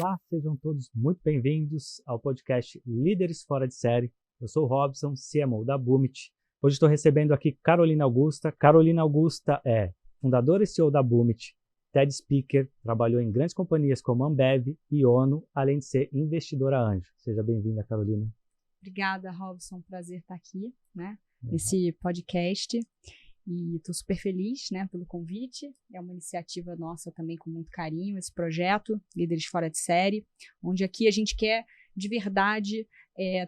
Olá, sejam todos muito bem-vindos ao podcast Líderes Fora de Série. Eu sou o Robson, CMO da Boomit. Hoje estou recebendo aqui Carolina Augusta. Carolina Augusta é fundadora e CEO da Boomit, TED Speaker, trabalhou em grandes companhias como Ambev e ONU, além de ser investidora anjo. Seja bem-vinda, Carolina. Obrigada, Robson. Prazer estar aqui, nesse podcast. E estou super feliz, pelo convite. É uma iniciativa nossa também com muito carinho, esse projeto, Líderes Fora de Série, onde aqui a gente quer, de verdade,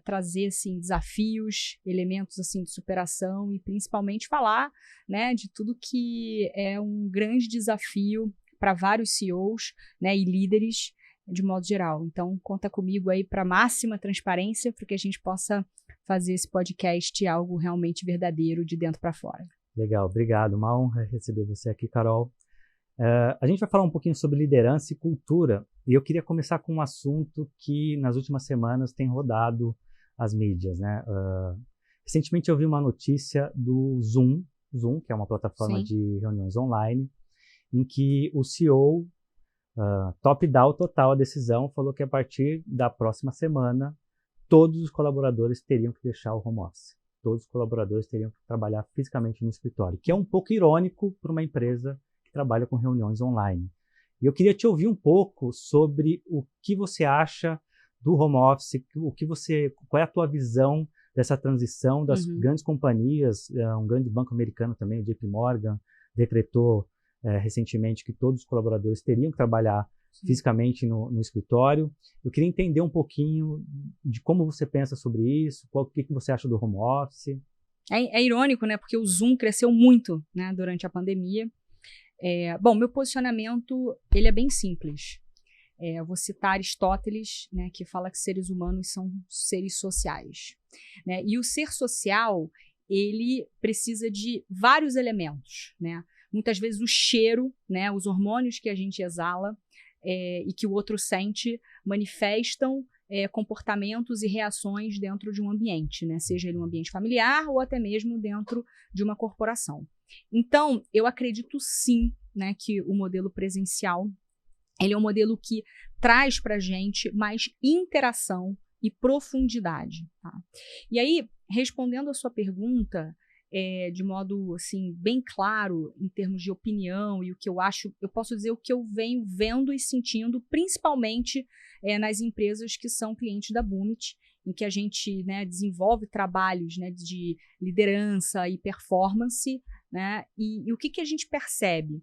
trazer assim, desafios, elementos assim, de superação e principalmente falar de tudo que é um grande desafio para vários CEOs e líderes de modo geral. Então, conta comigo aí para máxima transparência, para que a gente possa fazer esse podcast algo realmente verdadeiro de dentro para fora. Legal, obrigado. Uma honra receber você aqui, Carol. A gente vai falar um pouquinho sobre liderança e cultura, e eu queria começar com um assunto que nas últimas semanas tem rodado as mídias, Recentemente eu vi uma notícia do Zoom, que é uma plataforma Sim. de reuniões online, em que o CEO, top-down total a decisão, falou que a partir da próxima semana todos os colaboradores teriam que deixar o home office. Todos os colaboradores teriam que trabalhar fisicamente no escritório, que é um pouco irônico para uma empresa que trabalha com reuniões online. E eu queria te ouvir um pouco sobre o que você acha do home office, qual é a tua visão dessa transição das grandes companhias. Um grande banco americano também, o JP Morgan, decretou recentemente que todos os colaboradores teriam que trabalhar fisicamente no escritório. Eu queria entender um pouquinho de como você pensa sobre isso, o que você acha do home office. É irônico, porque o Zoom cresceu muito durante a pandemia. Bom, meu posicionamento ele é bem simples. Eu vou citar Aristóteles, que fala que seres humanos são seres sociais. E o ser social, ele precisa de vários elementos. Muitas vezes o cheiro, os hormônios que a gente exala, e que o outro sente, manifestam comportamentos e reações dentro de um ambiente, seja ele um ambiente familiar ou até mesmo dentro de uma corporação. Então, eu acredito sim que o modelo presencial ele é um modelo que traz para a gente mais interação e profundidade. Tá? E aí, respondendo a sua pergunta, de modo assim, bem claro em termos de opinião e o que eu acho, eu posso dizer o que eu venho vendo e sentindo, principalmente nas empresas que são clientes da Boomit, em que a gente desenvolve trabalhos de liderança e performance, e o que a gente percebe?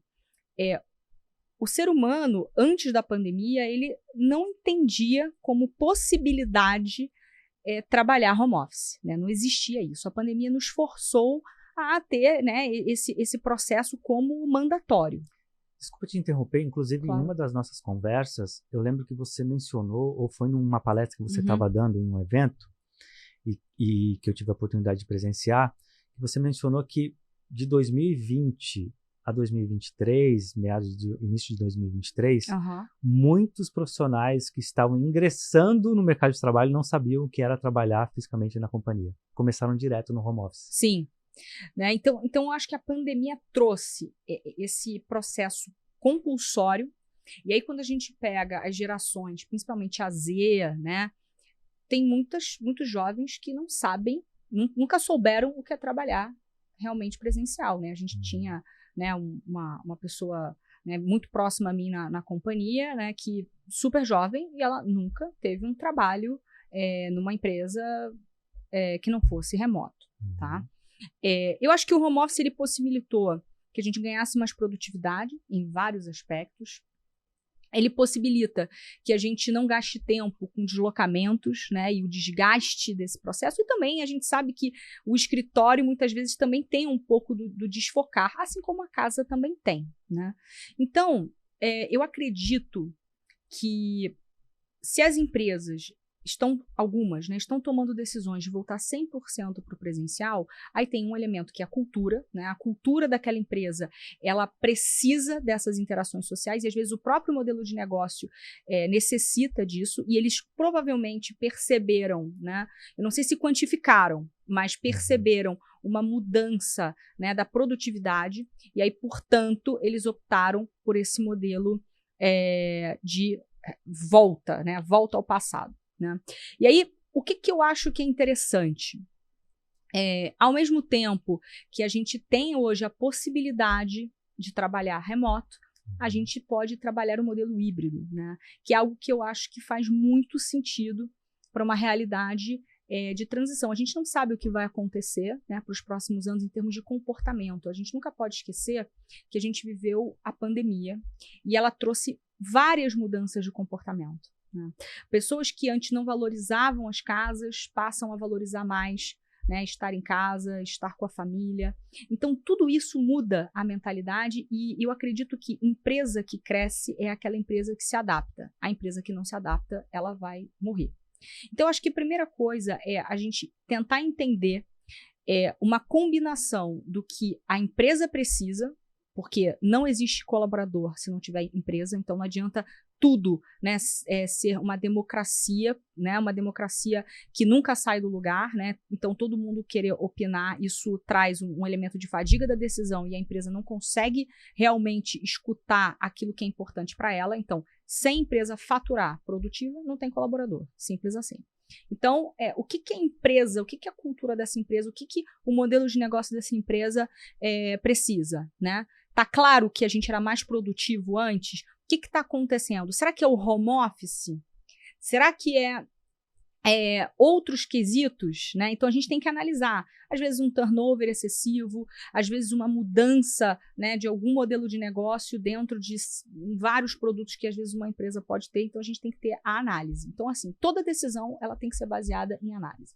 O ser humano, antes da pandemia, ele não entendia como possibilidade trabalhar home office. Não existia isso. A pandemia nos forçou a ter esse processo como mandatório. Desculpa te interromper, inclusive Claro. Em uma das nossas conversas, eu lembro que você mencionou, ou foi numa palestra que você estava dando em um evento, e que eu tive a oportunidade de presenciar, que você mencionou que de 2020 a 2023, início de 2023, muitos profissionais que estavam ingressando no mercado de trabalho não sabiam o que era trabalhar fisicamente na companhia. Começaram direto no home office. Sim. Então, eu acho que a pandemia trouxe esse processo compulsório. E aí, quando a gente pega as gerações, principalmente a Z, tem muitos jovens que não sabem, nunca souberam o que é trabalhar realmente presencial. A gente tinha uma pessoa muito próxima a mim na companhia, que super jovem, e ela nunca teve um trabalho numa empresa que não fosse remoto, tá? Eu acho que o home office ele possibilitou que a gente ganhasse mais produtividade em vários aspectos. Ele possibilita que a gente não gaste tempo com deslocamentos, e o desgaste desse processo. E também a gente sabe que o escritório muitas vezes também tem um pouco do desfocar, assim como a casa também tem. Então, eu acredito que se as empresas estão tomando decisões de voltar 100% para o presencial, aí tem um elemento que é a cultura, a cultura daquela empresa, ela precisa dessas interações sociais e às vezes o próprio modelo de negócio necessita disso e eles provavelmente perceberam, eu não sei se quantificaram, mas perceberam uma mudança da produtividade e aí, portanto, eles optaram por esse modelo de volta, né? Volta ao passado, né? E aí, o que eu acho que é interessante? Ao mesmo tempo que a gente tem hoje a possibilidade de trabalhar remoto, a gente pode trabalhar o modelo híbrido, né? Que é algo que eu acho que faz muito sentido para uma realidade de transição. A gente não sabe o que vai acontecer, né, para os próximos anos em termos de comportamento. A gente nunca pode esquecer que a gente viveu a pandemia e ela trouxe várias mudanças de comportamento, né? Pessoas que antes não valorizavam as casas passam a valorizar mais, né, estar em casa, estar com a família. Então, tudo isso muda a mentalidade e eu acredito que empresa que cresce é aquela empresa que se adapta. A empresa que não se adapta, ela vai morrer. Então, eu acho que a primeira coisa é a gente tentar entender uma combinação do que a empresa precisa, porque não existe colaborador se não tiver empresa, então não adianta tudo, né, ser uma democracia, né, uma democracia que nunca sai do lugar, né, então todo mundo querer opinar, isso traz um elemento de fadiga da decisão e a empresa não consegue realmente escutar aquilo que é importante para ela, então sem empresa faturar produtiva, não tem colaborador, simples assim. Então, o que é empresa, o que é a cultura dessa empresa, o que o modelo de negócio dessa empresa precisa, né? Tá claro que a gente era mais produtivo antes? O que está acontecendo? Será que é o home office? Será que outros quesitos, né? Então a gente tem que analisar, às vezes um turnover excessivo, às vezes uma mudança, né, de algum modelo de negócio dentro de vários produtos que às vezes uma empresa pode ter, então a gente tem que ter a análise. Então assim, toda decisão ela tem que ser baseada em análise.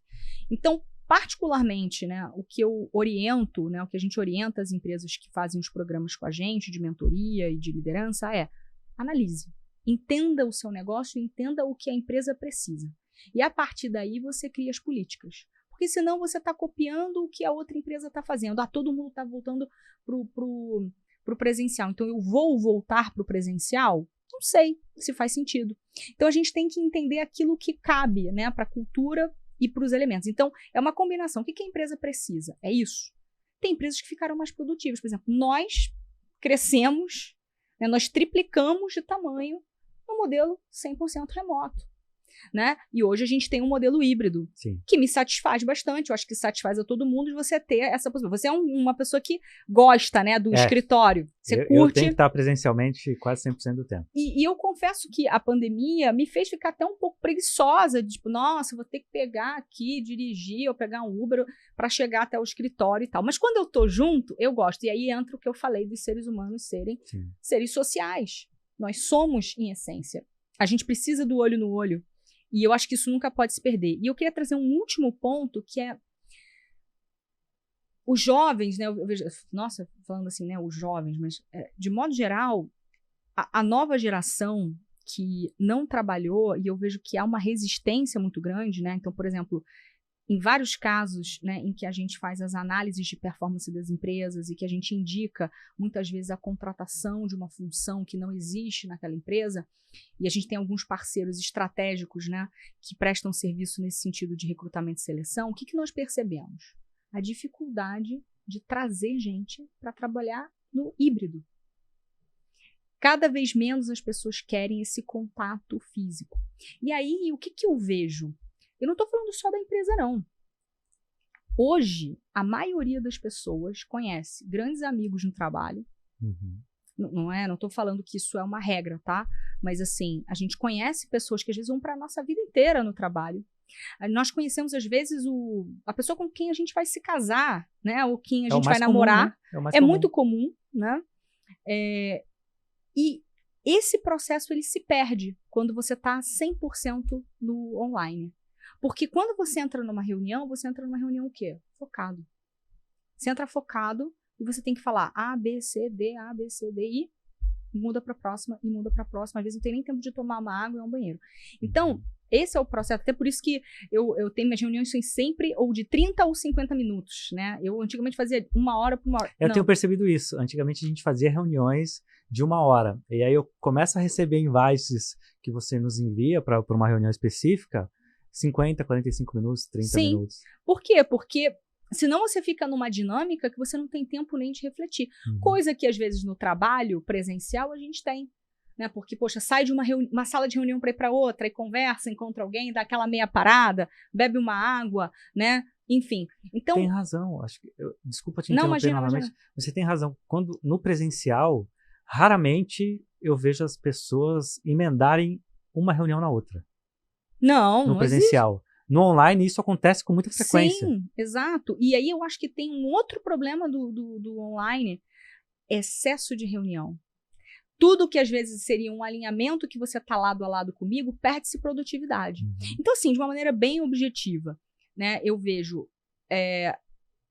Então, particularmente, né, o que eu oriento, né, o que a gente orienta as empresas que fazem os programas com a gente de mentoria e de liderança analise, entenda o seu negócio, entenda o que a empresa precisa. E a partir daí você cria as políticas. Porque senão você está copiando o que a outra empresa está fazendo. Todo mundo está voltando para o presencial. Então eu vou voltar para o presencial? Não sei se faz sentido. Então a gente tem que entender aquilo que cabe, né, para a cultura e para os elementos. Então é uma combinação. O que a empresa precisa? É isso. Tem empresas que ficaram mais produtivas. Por exemplo, nós crescemos, né, nós triplicamos de tamanho no modelo 100% remoto. Né? E hoje a gente tem um modelo híbrido. Sim. Que me satisfaz bastante, eu acho que satisfaz a todo mundo de você ter essa possibilidade. Você é uma pessoa que gosta, né, do escritório, você curte. Eu tenho que estar presencialmente quase 100% do tempo. E eu confesso que a pandemia me fez ficar até um pouco preguiçosa, de tipo, nossa, vou ter que pegar aqui, dirigir, ou pegar um Uber para chegar até o escritório e tal. Mas quando eu tô junto, eu gosto. E aí entra o que eu falei dos seres humanos serem seres sociais. Nós somos, em essência. A gente precisa do olho no olho. E eu acho que isso nunca pode se perder. E eu queria trazer um último ponto, que é os jovens, né? Eu vejo, nossa, falando assim, né? Os jovens, mas de modo geral, a nova geração que não trabalhou, e eu vejo que há uma resistência muito grande, né? Então, por exemplo, em vários casos, né, em que a gente faz as análises de performance das empresas e que a gente indica, muitas vezes, a contratação de uma função que não existe naquela empresa, e a gente tem alguns parceiros estratégicos, né, que prestam serviço nesse sentido de recrutamento e seleção, o que nós percebemos? A dificuldade de trazer gente para trabalhar no híbrido. Cada vez menos as pessoas querem esse contato físico. E aí, o que eu vejo? Eu não estou falando só da empresa, não. Hoje, a maioria das pessoas conhece grandes amigos no trabalho. Uhum. Não estou falando que isso é uma regra, tá? Mas, assim, a gente conhece pessoas que às vezes vão para a nossa vida inteira no trabalho. Nós conhecemos, às vezes, a pessoa com quem a gente vai se casar, né? Ou quem a gente vai namorar. Comum, né? É muito comum, né? E esse processo, ele se perde quando você está 100% no online. Porque quando você entra numa reunião o quê? Focado. Você entra focado e você tem que falar A, B, C, D, A, B, C, D, e muda para a próxima, e muda para a próxima. Às vezes não tem nem tempo de tomar uma água e ir ao banheiro. Então, esse é o processo. Até por isso que eu tenho minhas reuniões sempre ou de 30 ou 50 minutos, né? Eu antigamente fazia 1 hora por 1 hora. Eu tenho percebido isso. Antigamente a gente fazia reuniões de 1 hora. E aí eu começo a receber invites que você nos envia para uma reunião específica, 50, 45 minutos, 30 minutos. Por quê? Porque senão você fica numa dinâmica que você não tem tempo nem de refletir. Coisa que, às vezes, no trabalho presencial a gente tem. né? Porque, poxa, sai de uma sala de reunião para ir para outra e conversa, encontra alguém, dá aquela meia parada, bebe uma água, né? Enfim. Então, tem razão. Acho que, desculpa te não, interromper novamente. imagina. Você tem razão. Quando no presencial, raramente eu vejo as pessoas emendarem uma reunião na outra. Não, No não presencial. existe. No online, isso acontece com muita frequência. Sim, exato. E aí eu acho que tem um outro problema do online, excesso de reunião. Tudo que às vezes seria um alinhamento que você está lado a lado comigo, perde-se produtividade. Uhum. Então, assim, de uma maneira bem objetiva, né, eu vejo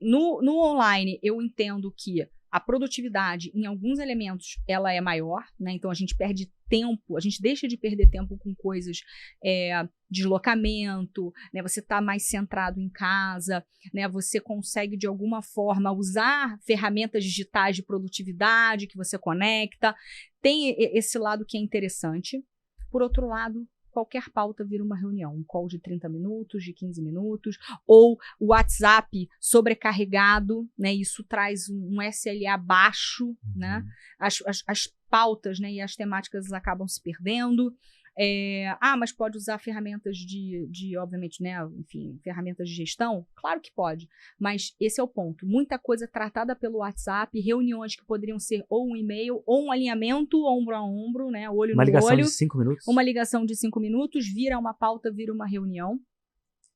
no online, eu entendo que a produtividade em alguns elementos ela é maior, né? Então a gente perde tempo, a gente deixa de perder tempo com coisas, deslocamento, né? Você está mais centrado em casa, né? Você consegue de alguma forma usar ferramentas digitais de produtividade que você conecta. Tem esse lado que é interessante. Por outro lado, qualquer pauta vira uma reunião, um call de 30 minutos, de 15 minutos, ou o WhatsApp sobrecarregado, né? Isso traz um SLA baixo, né? As pautas, né, e as temáticas acabam se perdendo. Mas pode usar ferramentas de obviamente, né, enfim, ferramentas de gestão? Claro que pode, mas esse é o ponto. Muita coisa tratada pelo WhatsApp, reuniões que poderiam ser ou um e-mail, ou um alinhamento ombro a ombro, né, olho no olho. Uma ligação de 5 minutos? Uma ligação de 5 minutos, vira uma pauta, vira uma reunião.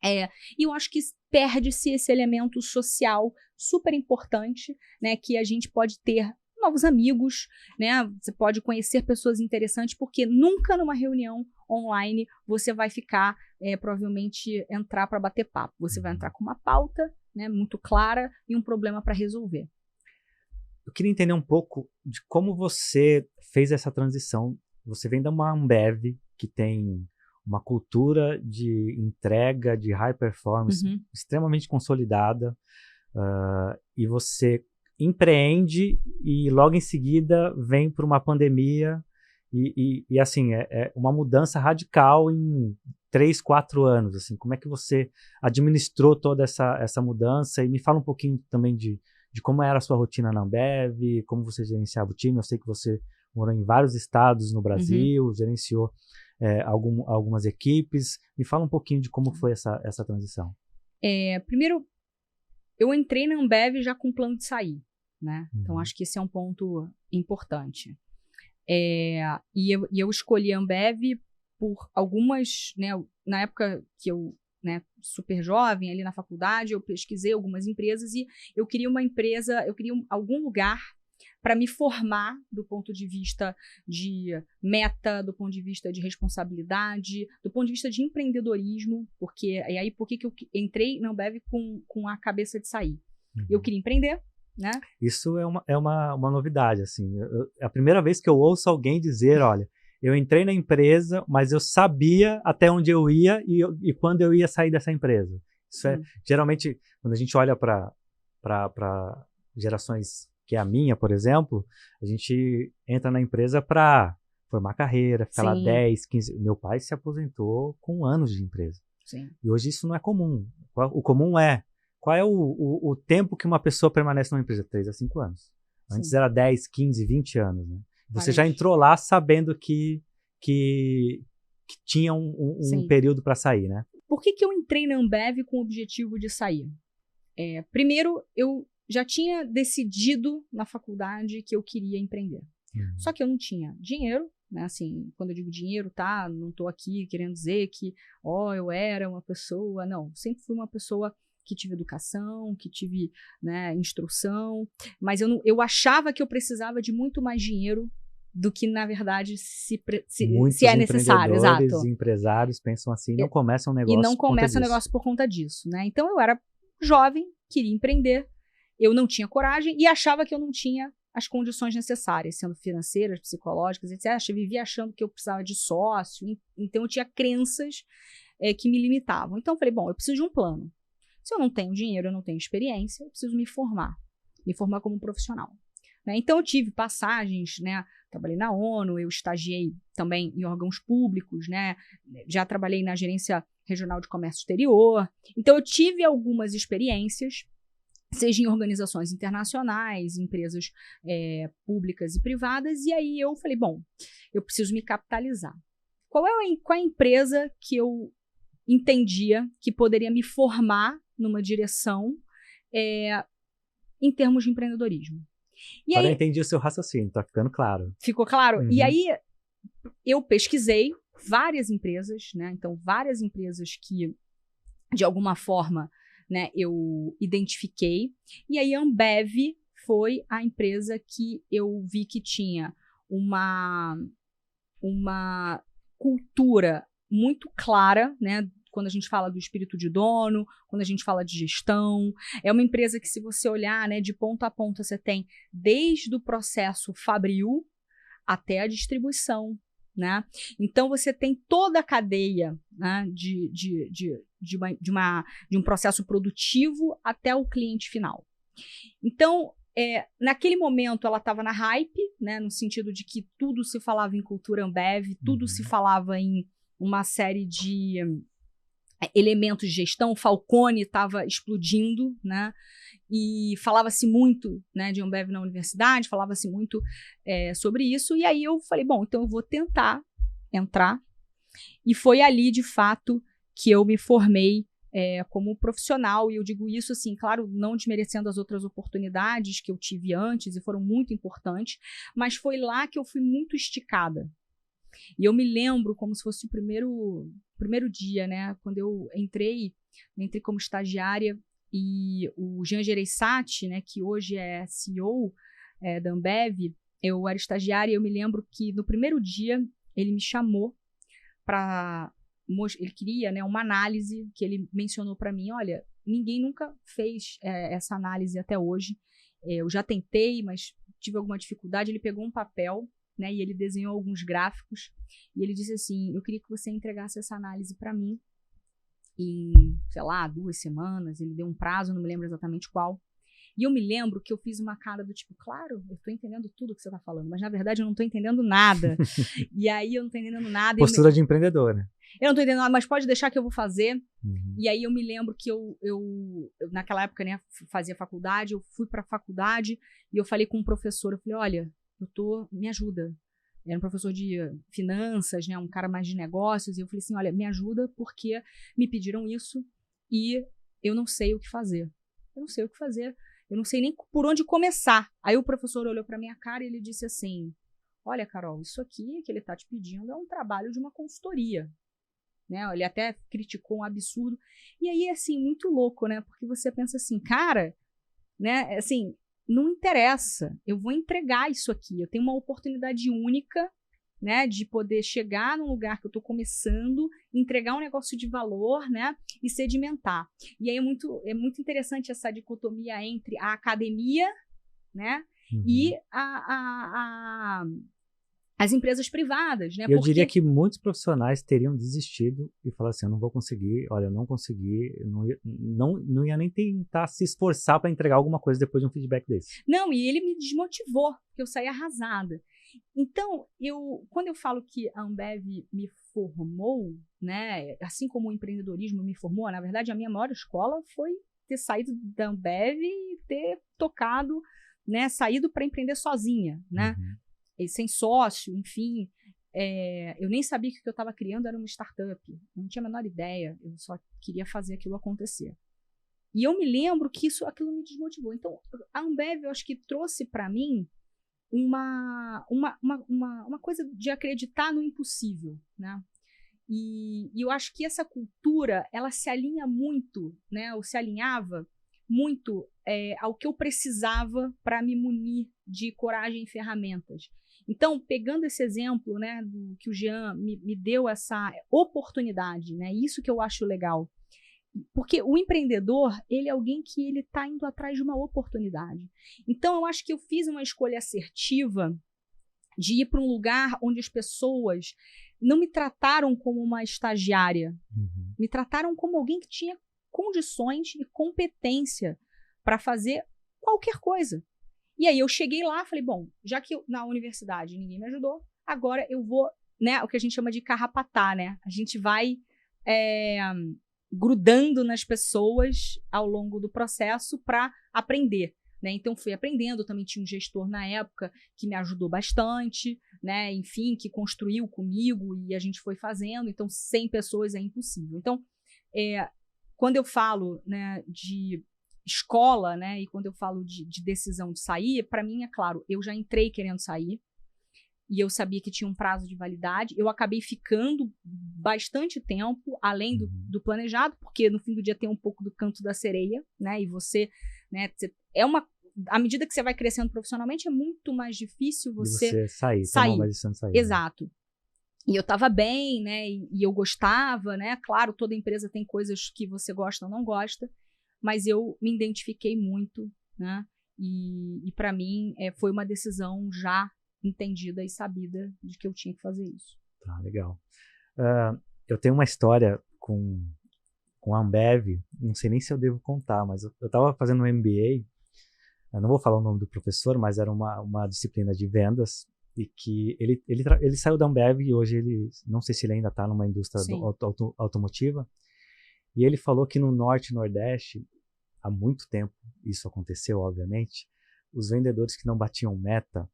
E eu acho que perde-se esse elemento social super importante, né, que a gente pode ter novos amigos, né? Você pode conhecer pessoas interessantes, porque nunca numa reunião online você vai ficar, provavelmente, entrar para bater papo. Você vai entrar com uma pauta, né, muito clara e um problema para resolver. Eu queria entender um pouco de como você fez essa transição. Você vem de uma Ambev que tem uma cultura de entrega, de high performance extremamente consolidada, e você empreende e logo em seguida vem para uma pandemia e assim, é uma mudança radical em 3, 4 anos. Assim, como é que você administrou toda essa mudança? E me fala um pouquinho também de como era a sua rotina na Ambev, como você gerenciava o time. Eu sei que você morou em vários estados no Brasil, gerenciou algumas equipes. Me fala um pouquinho de como foi essa transição. Primeiro, eu entrei na Ambev já com plano de sair, né? Então, acho que esse é um ponto importante. E eu escolhi a Ambev por algumas, né? Na época que eu, né, super jovem, ali na faculdade, eu pesquisei algumas empresas e eu queria uma empresa, eu queria algum lugar para me formar do ponto de vista de meta, do ponto de vista de responsabilidade, do ponto de vista de empreendedorismo, porque por que eu entrei na Ambev com a cabeça de sair? Eu queria empreender, né? Isso é uma novidade, assim. É a primeira vez que eu ouço alguém dizer, olha, eu entrei na empresa, mas eu sabia até onde eu ia e quando eu ia sair dessa empresa. Isso geralmente, quando a gente olha para gerações que é a minha, por exemplo, a gente entra na empresa para formar carreira, ficar lá 10, 15... Meu pai se aposentou com anos de empresa. Sim. E hoje isso não é comum. O comum é, qual é o tempo que uma pessoa permanece numa empresa? 3 a 5 anos. Antes era 10, 15, 20 anos. Né? Você já entrou lá sabendo que tinha um período para sair, né? Por que eu entrei na Ambev com o objetivo de sair? Primeiro, eu já tinha decidido na faculdade que eu queria empreender. Só que eu não tinha dinheiro, né? Assim, quando eu digo dinheiro, tá? Não estou aqui querendo dizer que, eu era uma pessoa. Não, sempre fui uma pessoa que tive educação, que tive, né, instrução, mas eu achava que eu precisava de muito mais dinheiro do que, na verdade, se é necessário. Exato. Muitos empresários pensam assim e não começam um negócio por conta disso. E não começa o negócio por conta disso, né? Então, eu era jovem, queria empreender, eu não tinha coragem e achava que eu não tinha as condições necessárias, sendo financeiras, psicológicas, etc. Eu vivia achando que eu precisava de sócio, então eu tinha crenças que me limitavam. Então, eu falei, bom, eu preciso de um plano. Se eu não tenho dinheiro, eu não tenho experiência, eu preciso me formar como profissional. Né? Então, eu tive passagens, né? Trabalhei na ONU, eu estagiei também em órgãos públicos, né? Já trabalhei na Gerência Regional de Comércio Exterior. Então, eu tive algumas experiências seja em organizações internacionais, empresas públicas e privadas, e aí eu falei, bom, eu preciso me capitalizar. Qual é a empresa que eu entendia que poderia me formar numa direção em termos de empreendedorismo? E Agora aí, eu entendi o seu raciocínio, tá ficando claro. ficou claro? Uhum. E aí eu pesquisei várias empresas, né? Então, várias empresas que, de alguma forma, né, eu identifiquei. E aí a Ambev foi a empresa que eu vi que tinha uma cultura muito clara, né? Quando a gente fala do espírito de dono, quando a gente fala de gestão. É uma empresa que, se você olhar, né, de ponta a ponta, você tem desde o processo fabril até a distribuição, né? Então, você tem toda a cadeia, né, de um processo produtivo até o cliente final. Então, naquele momento, ela estava na hype, né, no sentido de que tudo se falava em cultura Ambev, tudo se falava em uma série de elementos de gestão. O Falcone estava explodindo, né? E falava-se muito, né, de Ambev na universidade, falava-se muito sobre isso. E aí eu falei, bom, então eu vou tentar entrar. E foi ali, de fato, que eu me formei como profissional. E eu digo isso, assim, claro, não desmerecendo as outras oportunidades que eu tive antes, e foram muito importantes, mas foi lá que eu fui muito esticada. E eu me lembro como se fosse o primeiro dia, né, quando eu entrei como estagiária. E o Jean Gereissati, né, que hoje é CEO da Ambev, eu era estagiária, e eu me lembro que no primeiro dia ele me chamou para... Ele queria, né, uma análise que ele mencionou para mim. Olha, ninguém nunca fez essa análise até hoje. Eu já tentei, mas tive alguma dificuldade. Ele pegou um papel, né, e ele desenhou alguns gráficos, e ele disse assim, eu queria que você entregasse essa análise para mim em, sei lá, 2 semanas. Ele deu um prazo, não me lembro exatamente qual. E eu me lembro que eu fiz uma cara do tipo, claro, eu tô entendendo tudo que você tá falando, mas na verdade eu não tô entendendo nada. E aí eu não tô entendendo nada. Postura de empreendedor, né? Eu não tô entendendo nada, mas pode deixar que eu vou fazer. E aí eu me lembro que eu naquela época, né, fazia faculdade, eu fui pra faculdade e eu falei com um professor, eu falei, olha, me ajuda. Era um professor de finanças, né, um cara mais de negócios, e eu falei assim, olha, me ajuda porque me pediram isso e eu não sei o que fazer. Eu não sei o que fazer. Eu não sei nem por onde começar. Aí o professor olhou pra minha cara e ele disse assim, olha, Carol, isso aqui que ele tá te pedindo é um trabalho de uma consultoria. Né? Ele até criticou um absurdo. E aí, assim, muito louco, né? Porque você pensa assim, cara, né, assim, não interessa, eu vou entregar isso aqui. Eu tenho uma oportunidade única, né, de poder chegar num lugar que eu estou começando, entregar um negócio de valor, né, e sedimentar. E aí é muito interessante essa dicotomia entre a academia, né, e as empresas privadas, né? Eu diria que muitos profissionais teriam desistido e falado assim, eu não vou conseguir, olha, eu não consegui, eu não ia nem tentar se esforçar para entregar alguma coisa depois de um feedback desse. Não, e ele me desmotivou, porque eu saí arrasada. Então, quando eu falo que a Ambev me formou, né, assim como o empreendedorismo me formou, na verdade a minha maior escola foi ter saído da Ambev e ter tocado, né, saído para empreender sozinha, né? E sem sócio, enfim. Eu nem sabia que o que eu estava criando era uma startup. Eu não tinha a menor ideia. Eu só queria fazer aquilo acontecer. E eu me lembro que aquilo me desmotivou. Então, a Ambev, eu acho que trouxe para mim uma coisa de acreditar no impossível, né? E eu acho que essa cultura, ela se alinha muito, né? Ou se alinhava muito ao que eu precisava para me munir de coragem e ferramentas. Então, pegando esse exemplo, né, do que o Jean me deu essa oportunidade, né, isso que eu acho legal. Porque o empreendedor, ele é alguém que ele está indo atrás de uma oportunidade. Então, eu acho que eu fiz uma escolha assertiva de ir para um lugar onde as pessoas não me trataram como uma estagiária, me trataram como alguém que tinha condições e competência para fazer qualquer coisa. E aí eu cheguei lá, falei, bom, já que na universidade ninguém me ajudou, agora eu vou, né, o que a gente chama de carrapatar, né? A gente vai grudando nas pessoas ao longo do processo para aprender. Né? Então, fui aprendendo. Também tinha um gestor na época que me ajudou bastante, né? Enfim, que construiu comigo e a gente foi fazendo. Então, 100 pessoas é impossível. Então, quando eu falo, né, de escola, né, e quando eu falo de decisão de sair, para mim, é claro, eu já entrei querendo sair e eu sabia que tinha um prazo de validade. Eu acabei ficando bastante tempo, além do planejado, porque no fim do dia tem um pouco do canto da sereia, né, e você, né, à medida que você vai crescendo profissionalmente, é muito mais difícil você sair. Tomar uma decisão de sair. Exato. Né? E eu estava bem, né, e eu gostava, né, claro, toda empresa tem coisas que você gosta ou não gosta, mas eu me identifiquei muito, né, e para mim foi uma decisão já entendida e sabida de que eu tinha que fazer isso. Tá, legal. Eu tenho uma história com a Ambev, não sei nem se eu devo contar, mas eu estava fazendo um MBA, eu não vou falar o nome do professor, mas era uma disciplina de vendas, e que ele saiu da Ambev e hoje não sei se ele ainda está numa indústria automotiva, e ele falou que no Norte e Nordeste, há muito tempo isso aconteceu, obviamente, os vendedores que não batiam meta,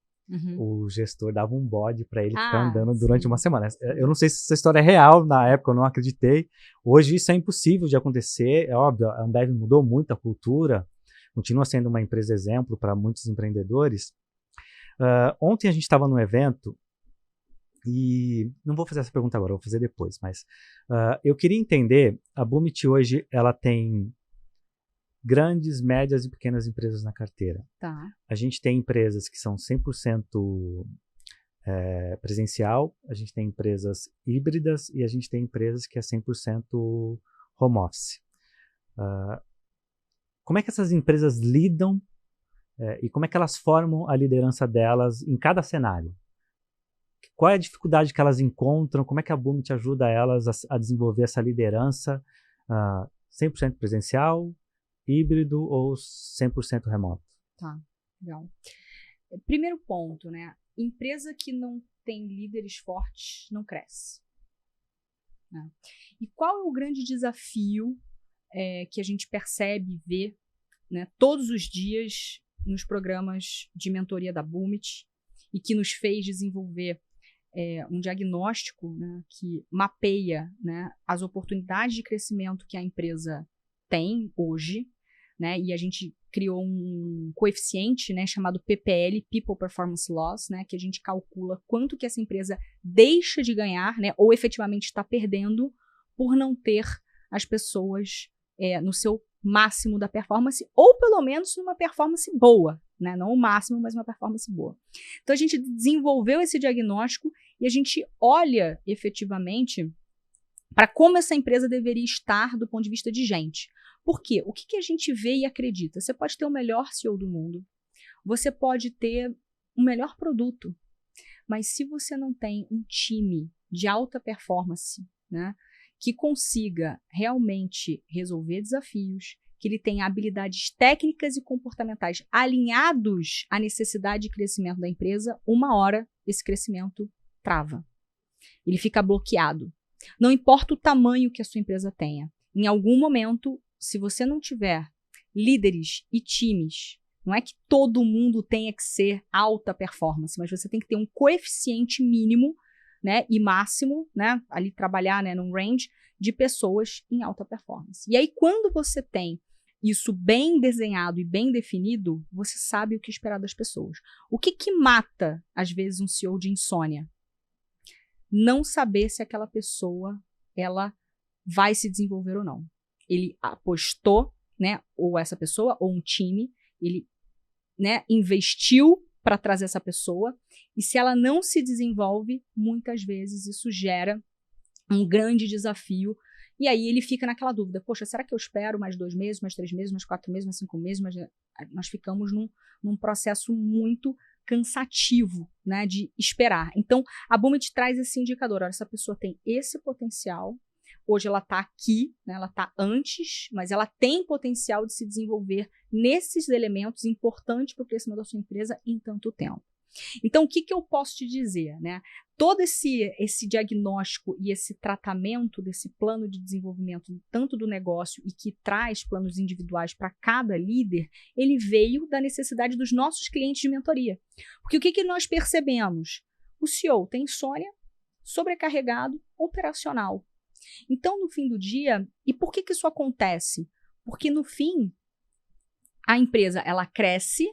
o gestor dava um bode para ele ficar andando durante uma semana. Eu não sei se essa história é real, na época eu não acreditei. Hoje isso é impossível de acontecer, é óbvio, a Ambev mudou muito a cultura, continua sendo uma empresa exemplo para muitos empreendedores. Ontem a gente estava num evento, e não vou fazer essa pergunta agora, vou fazer depois, mas eu queria entender, a Boomit hoje ela tem grandes, médias e pequenas empresas na carteira. Tá. A gente tem empresas que são 100% presencial, a gente tem empresas híbridas e a gente tem empresas que é 100% home office. Como é que essas empresas lidam e como é que elas formam a liderança delas em cada cenário? Qual é a dificuldade que elas encontram? Como é que a Boomit ajuda elas a desenvolver essa liderança 100% presencial, híbrido ou 100% remoto? Tá, legal. Primeiro ponto, né? Empresa que não tem líderes fortes não cresce. Né? E qual é o grande desafio que a gente percebe e vê, né, todos os dias nos programas de mentoria da Boomit e que nos fez desenvolver um diagnóstico, né, que mapeia, né, as oportunidades de crescimento que a empresa tem hoje, né, e a gente criou um coeficiente, né, chamado PPL, People Performance Loss, né, que a gente calcula quanto que essa empresa deixa de ganhar, né, ou efetivamente está perdendo por não ter as pessoas no seu máximo da performance, ou pelo menos numa performance boa, né, não o máximo, mas uma performance boa. Então a gente desenvolveu esse diagnóstico e a gente olha efetivamente para como essa empresa deveria estar do ponto de vista de gente. Por quê? O que a gente vê e acredita? Você pode ter o melhor CEO do mundo, você pode ter o melhor produto, mas se você não tem um time de alta performance, né, que consiga realmente resolver desafios, que ele tenha habilidades técnicas e comportamentais alinhados à necessidade de crescimento da empresa, uma hora esse crescimento trava. Ele fica bloqueado. Não importa o tamanho que a sua empresa tenha. Em algum momento, se você não tiver líderes e times, não é que todo mundo tenha que ser alta performance, mas você tem que ter um coeficiente mínimo, né, e máximo, né, ali trabalhar, né, num range de pessoas em alta performance. E aí, quando você tem isso bem desenhado e bem definido, você sabe o que esperar das pessoas. O que mata, às vezes, um CEO de insônia? Não saber se aquela pessoa ela vai se desenvolver ou não. Ele apostou, né, ou essa pessoa, ou um time, ele, né, investiu para trazer essa pessoa, e se ela não se desenvolve, muitas vezes isso gera um grande desafio, e aí ele fica naquela dúvida, poxa, será que eu espero mais 2 meses, mais 3 meses, mais 4 meses, mais 5 meses, mas nós ficamos num processo muito cansativo, né, de esperar. Então, a Boomit traz esse indicador, olha, essa pessoa tem esse potencial, hoje ela está aqui, né, ela está antes, mas ela tem potencial de se desenvolver nesses elementos importantes para o crescimento da sua empresa em tanto tempo. Então, o que eu posso te dizer, né? Todo esse diagnóstico e esse tratamento desse plano de desenvolvimento, tanto do negócio e que traz planos individuais para cada líder, ele veio da necessidade dos nossos clientes de mentoria. Porque o que nós percebemos? O CEO tem insônia, sobrecarregado, operacional. Então, no fim do dia, e por que isso acontece? Porque, no fim, a empresa ela cresce,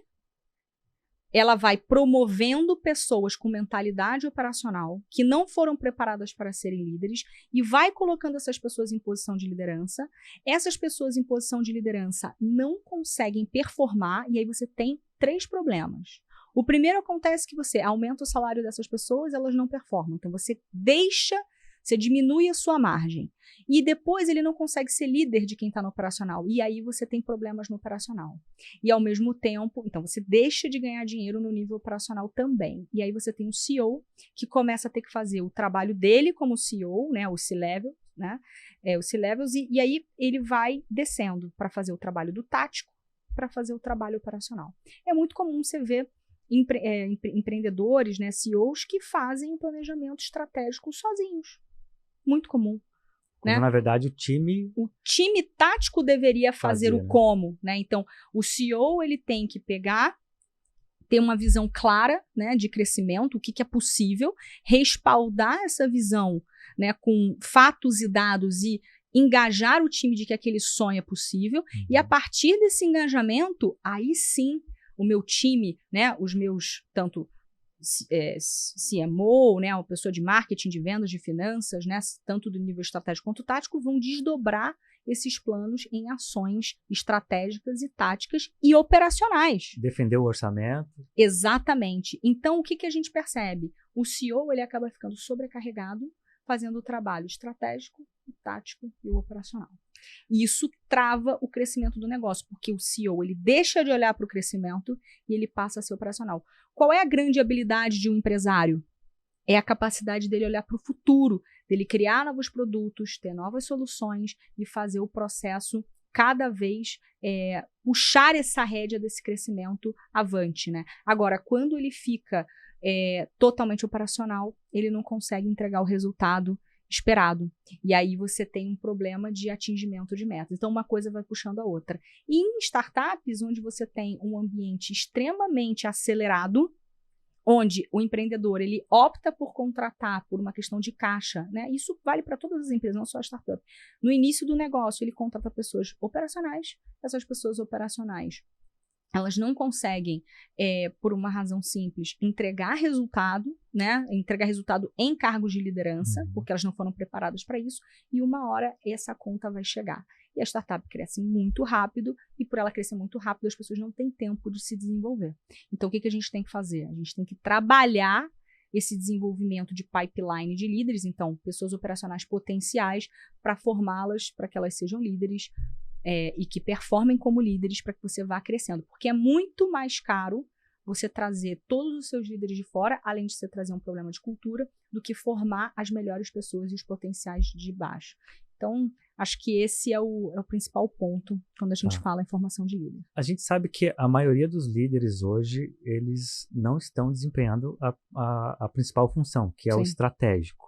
ela vai promovendo pessoas com mentalidade operacional que não foram preparadas para serem líderes e vai colocando essas pessoas em posição de liderança. Essas pessoas em posição de liderança não conseguem performar e aí você tem 3 problemas. O primeiro acontece que você aumenta o salário dessas pessoas, elas não performam. Então você diminui a sua margem. E depois ele não consegue ser líder de quem está no operacional. E aí você tem problemas no operacional. E ao mesmo tempo, então você deixa de ganhar dinheiro no nível operacional também. E aí você tem um CEO que começa a ter que fazer o trabalho dele como CEO, né, o C-Level, né, os C-Levels, e aí ele vai descendo para fazer o trabalho do tático, para fazer o trabalho operacional. É muito comum você ver empreendedores, né, CEOs que fazem o planejamento estratégico sozinhos. Muito comum. Quando, né? Na verdade, o time tático deveria fazer o como, né? Então, o CEO ele tem que ter uma visão clara, né, de crescimento, o que é possível, respaldar essa visão, né, com fatos e dados e engajar o time de que aquele sonho é possível. E a partir desse engajamento, aí sim, o meu time, né, os meus tanto CMO, né, uma pessoa de marketing, de vendas, de finanças, né, tanto do nível estratégico quanto tático, vão desdobrar esses planos em ações estratégicas e táticas e operacionais. Defender o orçamento. Exatamente. Então, o que a gente percebe? O CEO ele acaba ficando sobrecarregado, fazendo o trabalho estratégico, o tático e o operacional. E isso trava o crescimento do negócio, porque o CEO ele deixa de olhar para o crescimento e ele passa a ser operacional. Qual é a grande habilidade de um empresário? É a capacidade dele olhar para o futuro, dele criar novos produtos, ter novas soluções e fazer o processo cada vez puxar essa rédea desse crescimento avante, né? Agora, quando ele fica totalmente operacional, ele não consegue entregar o resultado esperado. E aí você tem um problema de atingimento de metas. Então, uma coisa vai puxando a outra. E em startups, onde você tem um ambiente extremamente acelerado, onde o empreendedor ele opta por contratar por uma questão de caixa, né? Isso vale para todas as empresas, não só a startup. No início do negócio, ele contrata pessoas operacionais. Essas pessoas operacionais, elas não conseguem, por uma razão simples, entregar resultado, né? Entregar resultado em cargos de liderança, porque elas não foram preparadas para isso, e uma hora essa conta vai chegar. E a startup cresce muito rápido, e por ela crescer muito rápido, as pessoas não têm tempo de se desenvolver. Então, o que a gente tem que fazer? A gente tem que trabalhar esse desenvolvimento de pipeline de líderes, então, pessoas operacionais potenciais, para formá-las, para que elas sejam líderes, e que performem como líderes para que você vá crescendo. Porque é muito mais caro você trazer todos os seus líderes de fora, além de você trazer um problema de cultura, do que formar as melhores pessoas e os potenciais de baixo. Então, acho que esse é o principal ponto quando a gente fala em formação de líder. A gente sabe que a maioria dos líderes hoje, eles não estão desempenhando a principal função, que é o estratégico.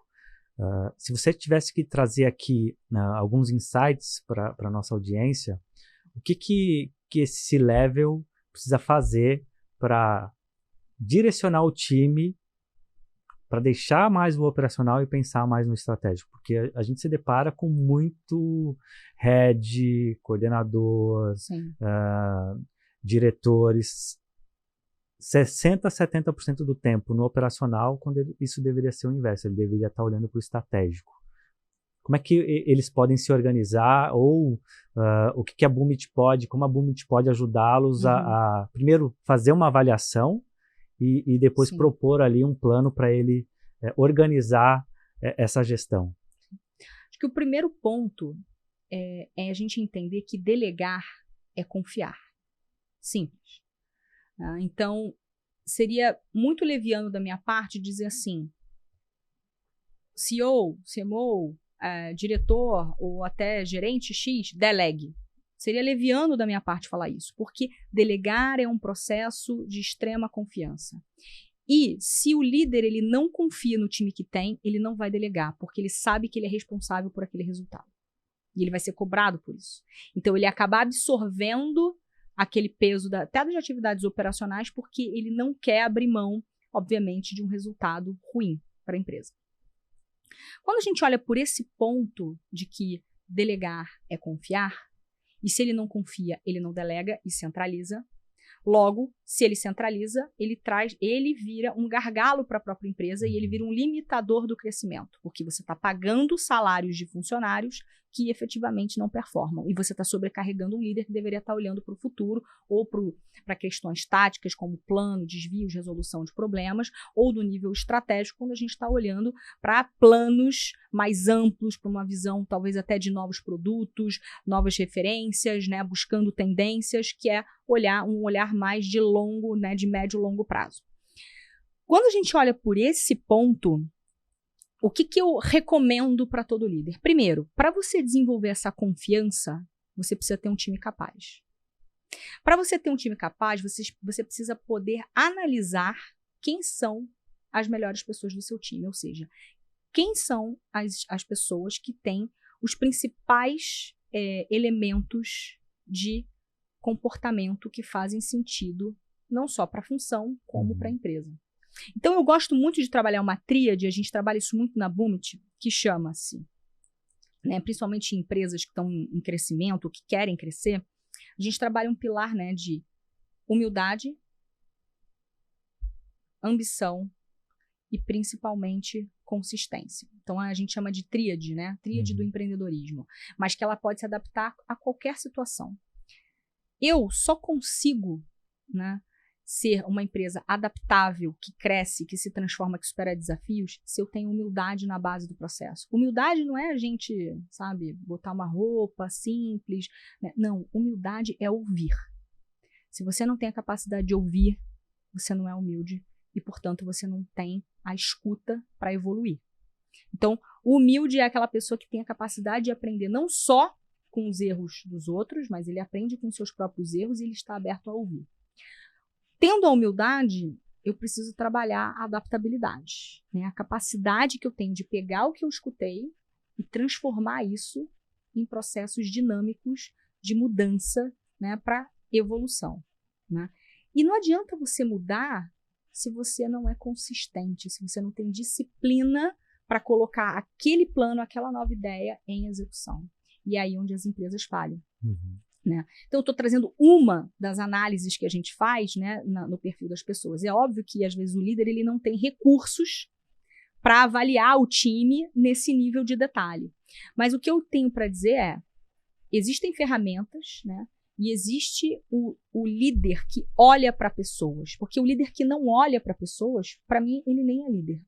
Se você tivesse que trazer aqui alguns insights para a nossa audiência, o que esse C-Level precisa fazer para direcionar o time, para deixar mais o operacional e pensar mais no estratégico? Porque a gente se depara com muito head, coordenador, diretores, 60% a 70% do tempo no operacional, quando isso deveria ser o inverso, ele deveria estar olhando para o estratégico. Como é que eles podem se organizar, ou o que a Boomit pode, como a Boomit pode ajudá-los a primeiro fazer uma avaliação e depois propor ali um plano para ele organizar essa gestão? Acho que o primeiro ponto é a gente entender que delegar é confiar. Simples. Então, seria muito leviano da minha parte dizer assim, CEO, CMO, diretor ou até gerente X, delegue. Seria leviano da minha parte falar isso, porque delegar é um processo de extrema confiança. E se o líder ele não confia no time que tem, ele não vai delegar, porque ele sabe que ele é responsável por aquele resultado. E ele vai ser cobrado por isso. Então, ele acaba absorvendo aquele peso até das atividades operacionais, porque ele não quer abrir mão, obviamente, de um resultado ruim para a empresa. Quando a gente olha por esse ponto de que delegar é confiar, e se ele não confia, ele não delega e centraliza. Logo, se ele centraliza, ele vira um gargalo para a própria empresa e ele vira um limitador do crescimento, porque você está pagando salários de funcionários que efetivamente não performam. E você está sobrecarregando um líder que deveria estar olhando para o futuro ou para questões táticas, como plano, desvios, resolução de problemas, ou do nível estratégico, quando a gente está olhando para planos mais amplos, para uma visão talvez até de novos produtos, novas referências, né, buscando tendências, que é um olhar mais de longo, né, de médio e longo prazo. Quando a gente olha por esse ponto, o que eu recomendo para todo líder? Primeiro, para você desenvolver essa confiança, você precisa ter um time capaz. Para você ter um time capaz, você precisa poder analisar quem são as melhores pessoas do seu time, ou seja, quem são as pessoas que têm os principais elementos de comportamento que fazem sentido não só para a função, como para a empresa. Então, eu gosto muito de trabalhar uma tríade, a gente trabalha isso muito na Boomit, que chama-se, né, principalmente em empresas que estão em crescimento, que querem crescer, a gente trabalha um pilar, né, de humildade, ambição e principalmente consistência. Então, a gente chama de tríade, né, tríade do empreendedorismo, mas que ela pode se adaptar a qualquer situação. Eu só consigo, né, ser uma empresa adaptável, que cresce, que se transforma, que supera desafios, se eu tenho humildade na base do processo. Humildade não é a gente, sabe, botar uma roupa simples, né? Não, humildade é ouvir. Se você não tem a capacidade de ouvir, você não é humilde e, portanto, você não tem a escuta para evoluir. Então, o humilde é aquela pessoa que tem a capacidade de aprender não só com os erros dos outros, mas ele aprende com os seus próprios erros e ele está aberto a ouvir. Tendo a humildade, eu preciso trabalhar a adaptabilidade, né? A capacidade que eu tenho de pegar o que eu escutei e transformar isso em processos dinâmicos de mudança, né, para evolução, né? E não adianta você mudar se você não é consistente, se você não tem disciplina para colocar aquele plano, aquela nova ideia em execução. E é aí onde as empresas falham. Né? Então, eu estou trazendo uma das análises que a gente faz, né, no perfil das pessoas. É óbvio que, às vezes, o líder ele não tem recursos para avaliar o time nesse nível de detalhe. Mas o que eu tenho para dizer é, existem ferramentas, né, e existe o líder que olha para pessoas. Porque o líder que não olha para pessoas, para mim, ele nem é líder.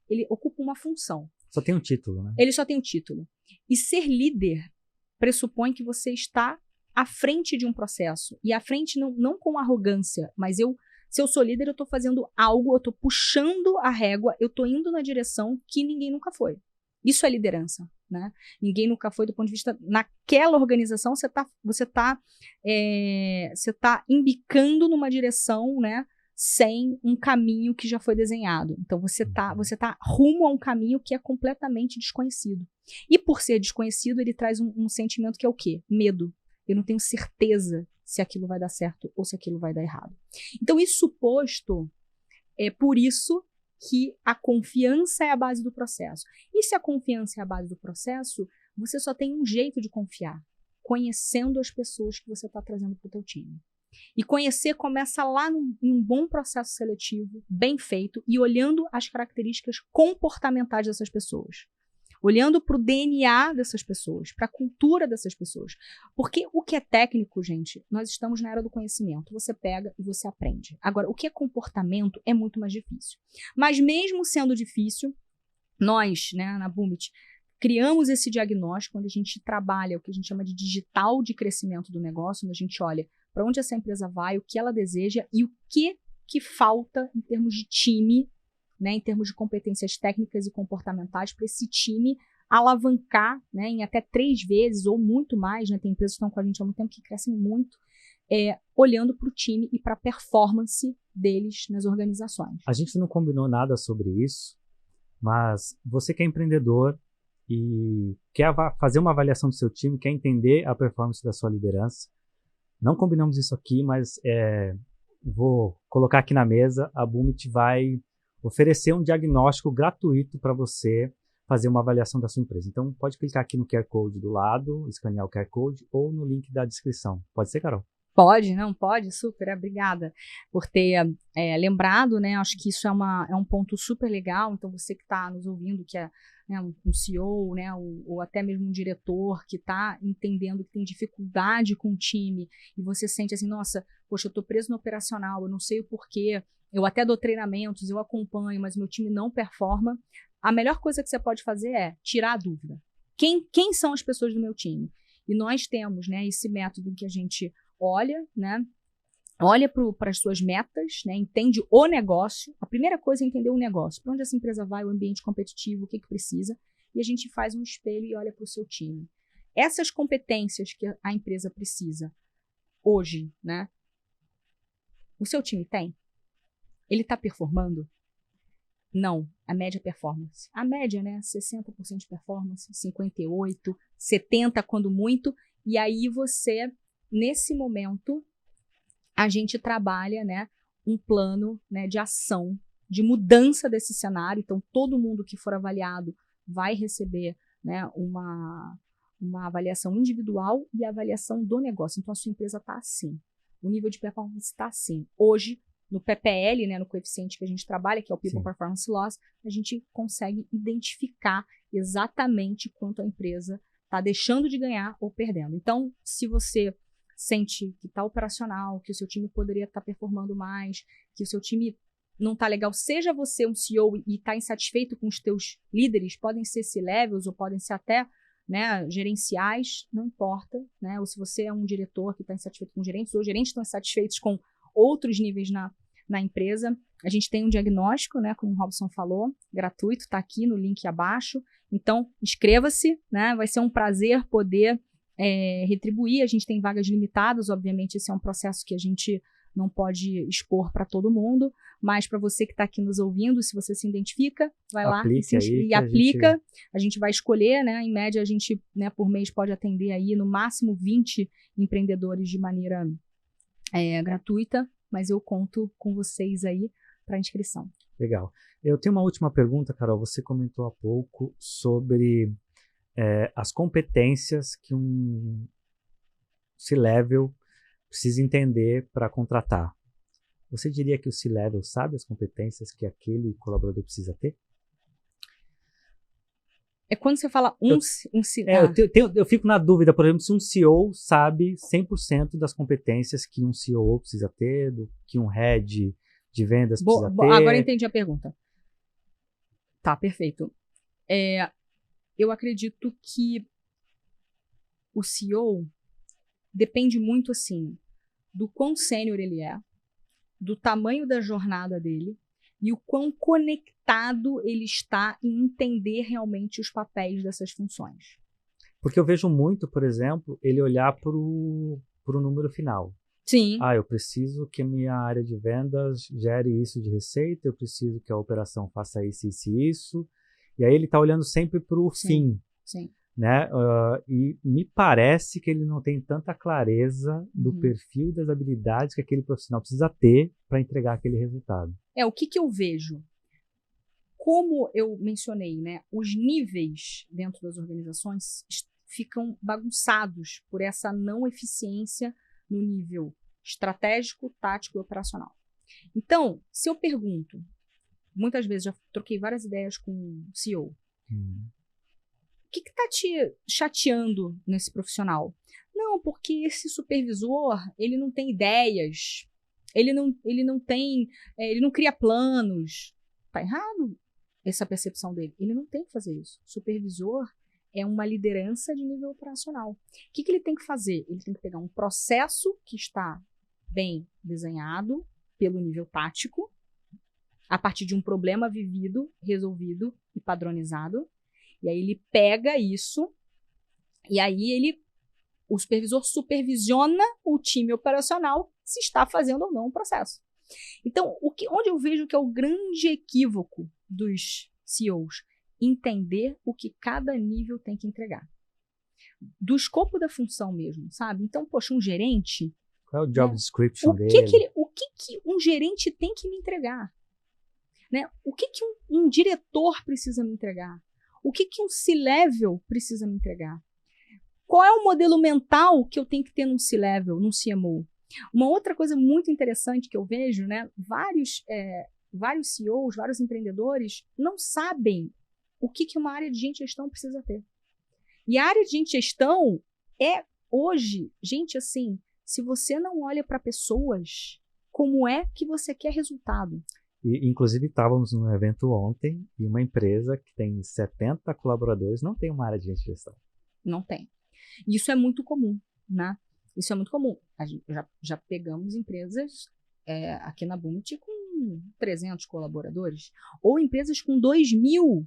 Ele ocupa uma função. Só tem um título, né? Ele só tem um título. E ser líder pressupõe que você está à frente de um processo. E à frente não com arrogância, mas se eu sou líder, eu estou fazendo algo, eu estou puxando a régua, eu estou indo na direção que ninguém nunca foi. Isso é liderança, né? Ninguém nunca foi do ponto de vista... Naquela organização, você tá embicando numa direção, né, sem um caminho que já foi desenhado. Então, você tá rumo a um caminho que é completamente desconhecido. E por ser desconhecido, ele traz um sentimento que é o quê? Medo. Eu não tenho certeza se aquilo vai dar certo ou se aquilo vai dar errado. Então, isso posto, é por isso que a confiança é a base do processo. E se a confiança é a base do processo, você só tem um jeito de confiar, conhecendo as pessoas que você está trazendo para o teu time. E conhecer começa lá em um bom processo seletivo, bem feito, e olhando as características comportamentais dessas pessoas. Olhando para o DNA dessas pessoas, para a cultura dessas pessoas. Porque o que é técnico, gente, nós estamos na era do conhecimento. Você pega e você aprende. Agora, o que é comportamento é muito mais difícil. Mas mesmo sendo difícil, nós, né, na Boomit, criamos esse diagnóstico onde a gente trabalha o que a gente chama de digital de crescimento do negócio, onde a gente olha para onde essa empresa vai, o que ela deseja e o que falta em termos de time, né, em termos de competências técnicas e comportamentais para esse time alavancar, né, em até 3 vezes ou muito mais, né, tem empresas que estão com a gente há muito tempo que crescem muito, olhando para o time e para a performance deles nas organizações. A gente não combinou nada sobre isso, mas você que é empreendedor e quer fazer uma avaliação do seu time, quer entender a performance da sua liderança, não combinamos isso aqui, mas vou colocar aqui na mesa, a Boomit vai oferecer um diagnóstico gratuito para você fazer uma avaliação da sua empresa. Então, pode clicar aqui no QR Code do lado, escanear o QR Code, ou no link da descrição. Pode ser, Carol? Pode, não pode, super, obrigada por ter lembrado, né? Acho que isso é um ponto super legal. Então, você que está nos ouvindo, que é um CEO, né, ou até mesmo um diretor que está entendendo que tem dificuldade com o time, e você sente assim, nossa, poxa, eu estou preso no operacional, eu não sei o porquê, eu até dou treinamentos, eu acompanho, mas meu time não performa. A melhor coisa que você pode fazer é tirar a dúvida. Quem são as pessoas do meu time? E nós temos, né, esse método em que a gente olha para as suas metas, né, entende o negócio. A primeira coisa é entender o negócio. Para onde essa empresa vai, o ambiente competitivo, o que precisa. E a gente faz um espelho e olha para o seu time. Essas competências que a empresa precisa hoje, né, o seu time tem? Ele está performando? Não, a média performance. A média, né, 60% de performance, 58%, 70% quando muito. E aí você, nesse momento, a gente trabalha, né, um plano, né, de ação, de mudança desse cenário. Então, todo mundo que for avaliado vai receber, né, uma avaliação individual e avaliação do negócio. Então, a sua empresa está assim. O nível de performance está assim. Hoje, no PPL, né, no coeficiente que a gente trabalha, que é o People Performance Loss, a gente consegue identificar exatamente quanto a empresa está deixando de ganhar ou perdendo. Então, se você sente que está operacional, que o seu time poderia estar performando mais, que o seu time não está legal, seja você um CEO e está insatisfeito com os teus líderes, podem ser C-levels ou podem ser até, né, gerenciais, não importa, né? Ou se você é um diretor que está insatisfeito com gerentes, ou gerentes estão insatisfeitos com outros níveis na empresa, a gente tem um diagnóstico, né, como o Robson falou, gratuito, está aqui no link abaixo. Então, inscreva-se, né? Vai ser um prazer poder retribuir. A gente tem vagas limitadas, obviamente esse é um processo que a gente não pode expor para todo mundo, mas para você que está aqui nos ouvindo, se você se identifica, vai lá e aplica. A gente vai escolher, né? Em média, a gente, né, por mês pode atender aí no máximo 20 empreendedores de maneira gratuita, mas eu conto com vocês aí para inscrição. Legal. Eu tenho uma última pergunta, Carol. Você comentou há pouco sobre as competências que um C-Level precisa entender para contratar. Você diria que o C-Level sabe as competências que aquele colaborador precisa ter? É quando você fala eu fico na dúvida, por exemplo, se um CEO sabe 100% das competências que um CEO precisa ter, do que um head de vendas precisa ter. Agora eu entendi a pergunta. Tá, perfeito. Eu acredito que o CEO depende muito, assim, do quão sênior ele é, do tamanho da jornada dele e o quão conectado ele está em entender realmente os papéis dessas funções. Porque eu vejo muito, por exemplo, ele olhar para o número final. Sim. Eu preciso que a minha área de vendas gere isso de receita, eu preciso que a operação faça isso, isso e isso. E aí ele está olhando sempre para o fim. Sim. Né? E me parece que ele não tem tanta clareza do perfil das habilidades que aquele profissional precisa ter para entregar aquele resultado. O que eu vejo? Como eu mencionei, né, os níveis dentro das organizações ficam bagunçados por essa não eficiência no nível estratégico, tático e operacional. Então, se eu pergunto, muitas vezes já troquei várias ideias com o CEO, o que está te chateando nesse profissional? Não, porque esse supervisor, ele não tem ideias, ele não cria planos. Tá errado essa percepção dele. Ele não tem que fazer isso. O supervisor é uma liderança de nível operacional. O que ele tem que fazer? Ele tem que pegar um processo que está bem desenhado pelo nível tático, a partir de um problema vivido, resolvido e padronizado. E aí ele pega isso e aí ele o supervisor supervisiona o time operacional se está fazendo ou não o processo. Então, onde eu vejo que é o grande equívoco dos CEOs? Entender o que cada nível tem que entregar. Do escopo da função mesmo, sabe? Então, poxa, um gerente... Qual é o job description dele? O que um gerente tem que me entregar? Né? O que um diretor precisa me entregar? O que um C-level precisa me entregar? Qual é o modelo mental que eu tenho que ter num C-level, num CMO? Uma outra coisa muito interessante que eu vejo, né? Vários CEOs, vários empreendedores não sabem o que uma área de gente de gestão precisa ter. E a área de gente de gestão é, hoje, gente, assim, se você não olha para pessoas, como é que você quer resultado? E, inclusive, estávamos num evento ontem e uma empresa que tem 70 colaboradores não tem uma área de gente de gestão. Não tem. Isso é muito comum, né? Isso é muito comum. A gente já pegamos empresas aqui na Bumit com 300 colaboradores, ou empresas com 2.000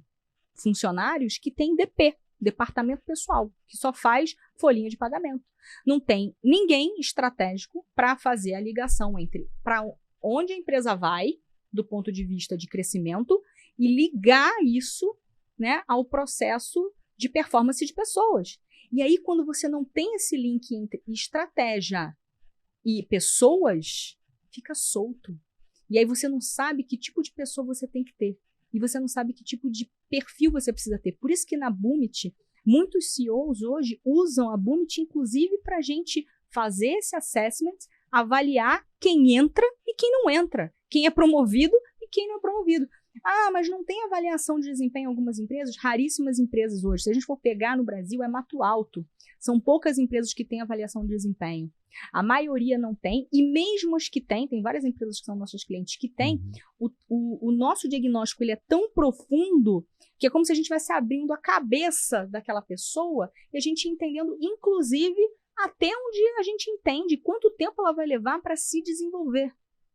funcionários que tem DP, Departamento Pessoal, que só faz folhinha de pagamento. Não tem ninguém estratégico para fazer a ligação entre para onde a empresa vai, do ponto de vista de crescimento, e ligar isso, né, ao processo de performance de pessoas. E aí, quando você não tem esse link entre estratégia e pessoas, fica solto. E aí você não sabe que tipo de pessoa você tem que ter. E você não sabe que tipo de perfil você precisa ter. Por isso que na Bumit, muitos CEOs hoje usam a Bumit, inclusive, para a gente fazer esse assessment, avaliar quem entra e quem não entra. Quem é promovido e quem não é promovido. Ah, mas não tem avaliação de desempenho em algumas empresas? Raríssimas empresas hoje. Se a gente for pegar no Brasil, é mato alto. São poucas empresas que têm avaliação de desempenho. A maioria não tem, e mesmo as que têm, tem várias empresas que são nossos clientes que têm, o nosso diagnóstico ele é tão profundo que é como se a gente estivesse abrindo a cabeça daquela pessoa e a gente entendendo, inclusive, até onde a gente entende quanto tempo ela vai levar para se desenvolver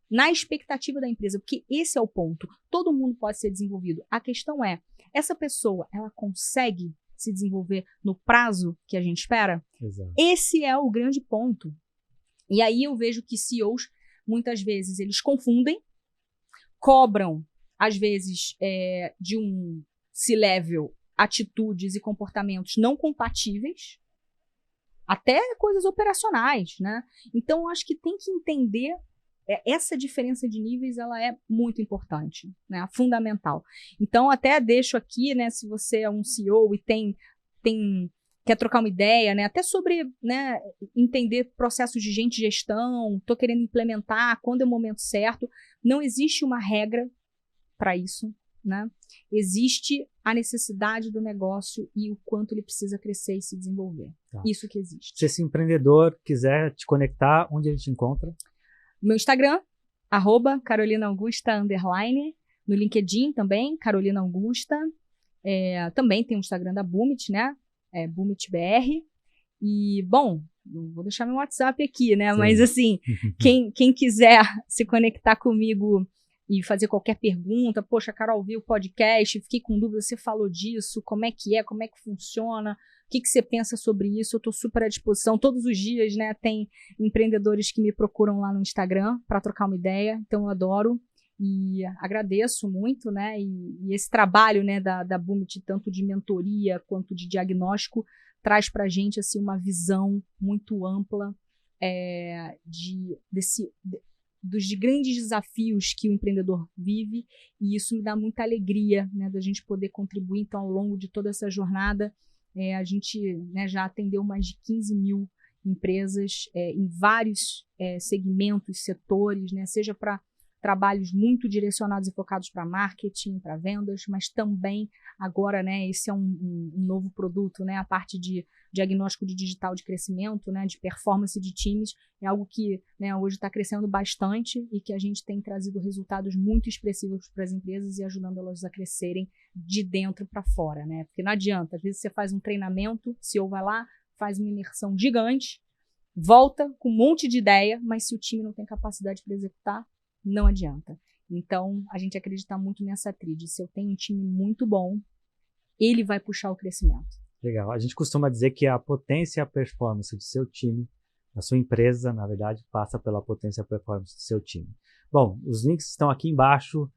na expectativa da empresa, porque esse é o ponto. Todo mundo pode ser desenvolvido. A questão é, essa pessoa, ela consegue se desenvolver no prazo que a gente espera? Exato. Esse é o grande ponto. E aí eu vejo que CEOs, muitas vezes, eles confundem, cobram, às vezes, de um C-level, atitudes e comportamentos não compatíveis, até coisas operacionais, né? Então, eu acho que tem que entender essa diferença de níveis, ela é muito importante, né? Fundamental. Então, até deixo aqui, né, se você é um CEO e quer trocar uma ideia, né, até sobre, né, entender processos de gente de gestão, estou querendo implementar, quando é o momento certo, não existe uma regra para isso, né? Existe a necessidade do negócio e o quanto ele precisa crescer e se desenvolver. Tá. Isso que existe. Se esse empreendedor quiser te conectar, onde ele te encontra? Meu Instagram, @CarolinaAugusta_. No LinkedIn também, Carolina Augusta. Também tem o Instagram da Bumit, né? BumitBR. E, bom, vou deixar meu WhatsApp aqui, né? Sim. Mas, assim, quem quiser se conectar comigo e fazer qualquer pergunta, poxa, Carol, vi o podcast, fiquei com dúvida, você falou disso, como é que funciona, o que você pensa sobre isso? Eu estou super à disposição. Todos os dias, né, tem empreendedores que me procuram lá no Instagram para trocar uma ideia, então eu adoro e agradeço muito, né, e esse trabalho, né, da Bumit, tanto de mentoria quanto de diagnóstico, traz para a gente, assim, uma visão muito ampla dos grandes desafios que o empreendedor vive, e isso me dá muita alegria, né, da gente poder contribuir. Então, ao longo de toda essa jornada, a gente, né, já atendeu mais de 15.000 empresas em vários segmentos, setores, né, seja para trabalhos muito direcionados e focados para marketing, para vendas, mas também agora, né, esse é um novo produto, né, a parte de diagnóstico de digital de crescimento, né, de performance de times, é algo que, né, hoje está crescendo bastante e que a gente tem trazido resultados muito expressivos para as empresas e ajudando elas a crescerem de dentro para fora, né, porque não adianta, às vezes você faz um treinamento, o CEO vai lá, faz uma imersão gigante, volta com um monte de ideia, mas se o time não tem capacidade para executar, não adianta. Então, a gente acredita muito nessa tríade. Se eu tenho um time muito bom, ele vai puxar o crescimento. Legal. A gente costuma dizer que a potência e a performance do seu time, da sua empresa, na verdade, passa pela potência e a performance do seu time. Bom, os links estão aqui embaixo,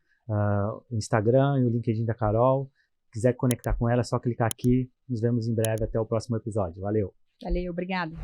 o Instagram e o LinkedIn da Carol. Se quiser conectar com ela, é só clicar aqui. Nos vemos em breve. Até o próximo episódio. Valeu. Valeu, obrigada.